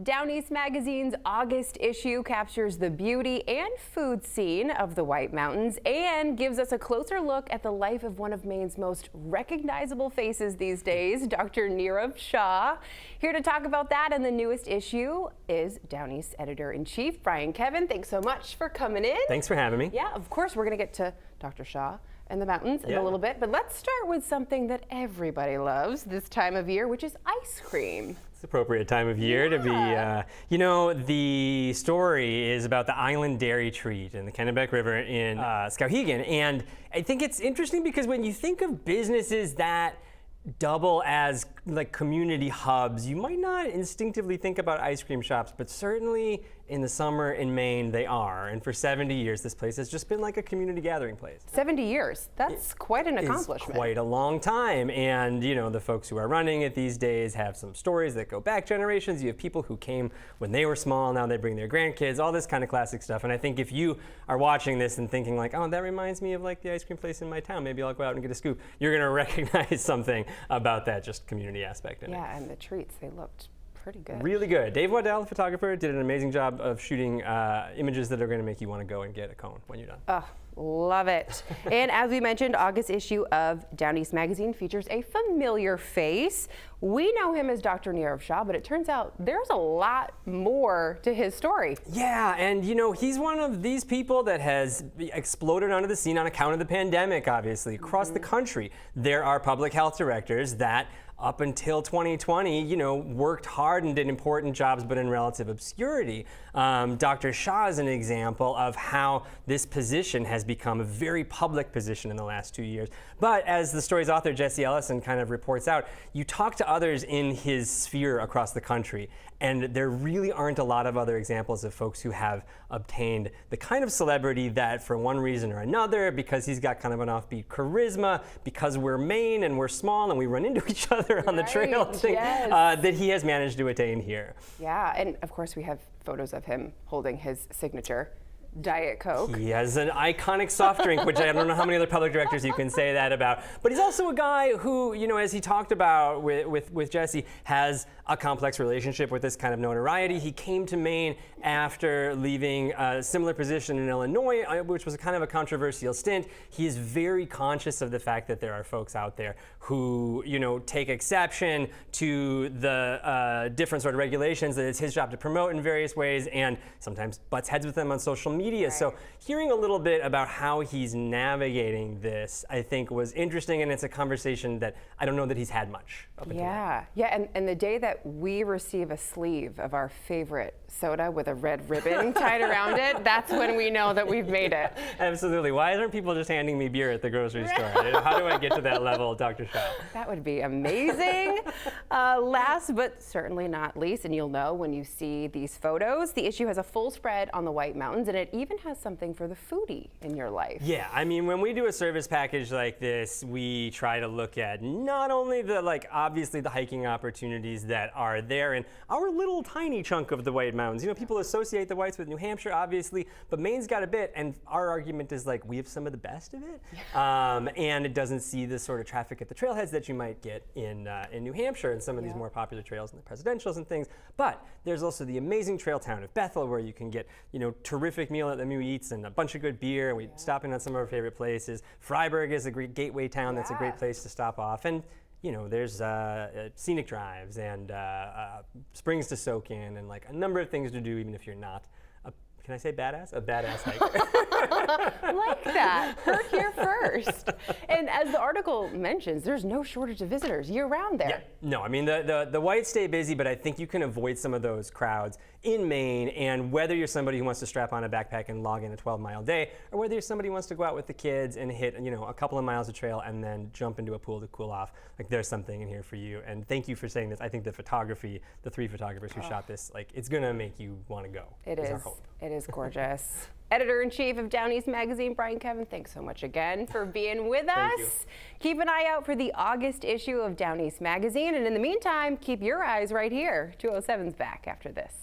Down East Magazine's August issue captures the beauty and food scene of the White Mountains and gives us a closer look at the life of one of Maine's most recognizable faces these days, Dr. Nirav Shah. Here to talk about that and the newest issue is Down East Editor-in-Chief Brian Kevin. Thanks so much for coming in. Thanks for having me. Yeah, of course, we're going to get to Dr. Shah and the mountains in a little bit, but let's start with something that everybody loves this time of year, which is ice cream. It's appropriate time of year to be, the story is about the Island Dairy Treat in the Kennebec River in Skowhegan. And I think it's interesting because when you think of businesses that double as like community hubs, you might not instinctively think about ice cream shops, but certainly in the summer in Maine they are. And for 70 years this place has just been like a community gathering place. 70 years, that's quite an accomplishment. It's quite a long time. And the folks who are running it these days have some stories that go back generations. You have people who came when they were small, now they bring their grandkids, all this kind of classic stuff. And I think if you are watching this and thinking like, oh, that reminds me of like the ice cream place in my town, maybe I'll go out and get a scoop, you're gonna recognize something about that just community aspect in it. Yeah, and the treats, they looked pretty good. Really good. Dave Waddell, the photographer, did an amazing job of shooting images that are going to make you want to go and get a cone when you're done. Oh, love it. And as we mentioned, August issue of Down East Magazine features a familiar face. We know him as Dr. Nirav Shah, but it turns out there's a lot more to his story. Yeah, and he's one of these people that has exploded onto the scene on account of the pandemic, obviously. Across the country, there are public health directors that up until 2020, worked hard and did important jobs, but in relative obscurity. Dr. Shah is an example of how this position has become a very public position in the last 2 years. But as the story's author, Jesse Ellison, kind of reports out, you talk to others in his sphere across the country, and there really aren't a lot of other examples of folks who have obtained the kind of celebrity that for one reason or another, because he's got kind of an offbeat charisma, because we're Maine and we're small and we run into each other on the trail thing, that he has managed to attain here. Yeah, and of course we have photos of him holding his signature Diet Coke. He has an iconic soft drink, which I don't know how many other public directors you can say that about. But he's also a guy who, as he talked about with Jesse, has a complex relationship with this kind of notoriety. He came to Maine after leaving a similar position in Illinois, which was kind of a controversial stint. He is very conscious of the fact that there are folks out there who, take exception to the different sort of regulations that it's his job to promote in various ways, and sometimes butts heads with them on social media. Right. So hearing a little bit about how he's navigating this, I think was interesting, and it's a conversation that I don't know that he's had much up until now. Yeah, and the day that we receive a sleeve of our favorite soda with a red ribbon tied around it, that's when we know that we've made it. Absolutely. Why aren't people just handing me beer at the grocery store? How do I get to that level, Dr. Shah? That would be amazing. Last but certainly not least, and you'll know when you see these photos, the issue has a full spread on the White Mountains, and it even has something for the foodie in your life. Yeah, I mean, when we do a service package like this, we try to look at not only obviously the hiking opportunities that are there in our little tiny chunk of the White Mountains. People associate the Whites with New Hampshire, obviously, but Maine's got a bit, and our argument is we have some of the best of it, and it doesn't see the sort of traffic at the trailheads that you might get in New Hampshire and some of these more popular trails and the presidentials and things. But there's also the amazing trail town of Bethel, where you can get, terrific meal at the Mew Eats and a bunch of good beer, and we stop in on some of our favorite places. Freiburg is a great gateway town that's a great place to stop off. And there's scenic drives and springs to soak in, and a number of things to do even if you're not can I say badass? A badass hiker. Like that. Heard here first. And as the article mentions, there's no shortage of visitors year-round there. Yeah. No, I mean, the Whites stay busy, but I think you can avoid some of those crowds in Maine. And whether you're somebody who wants to strap on a backpack and log in a 12-mile day, or whether you're somebody who wants to go out with the kids and hit, a couple of miles of trail and then jump into a pool to cool off, there's something in here for you. And thank you for saying this. I think the photography, the three photographers who shot this, it's going to make you want to go. It is. Our hope. It is gorgeous. Editor-in-Chief of Down East Magazine, Brian Kevin, thanks so much again for being with us. Thank you. Keep an eye out for the August issue of Down East Magazine, and in the meantime, keep your eyes right here. 207's back after this.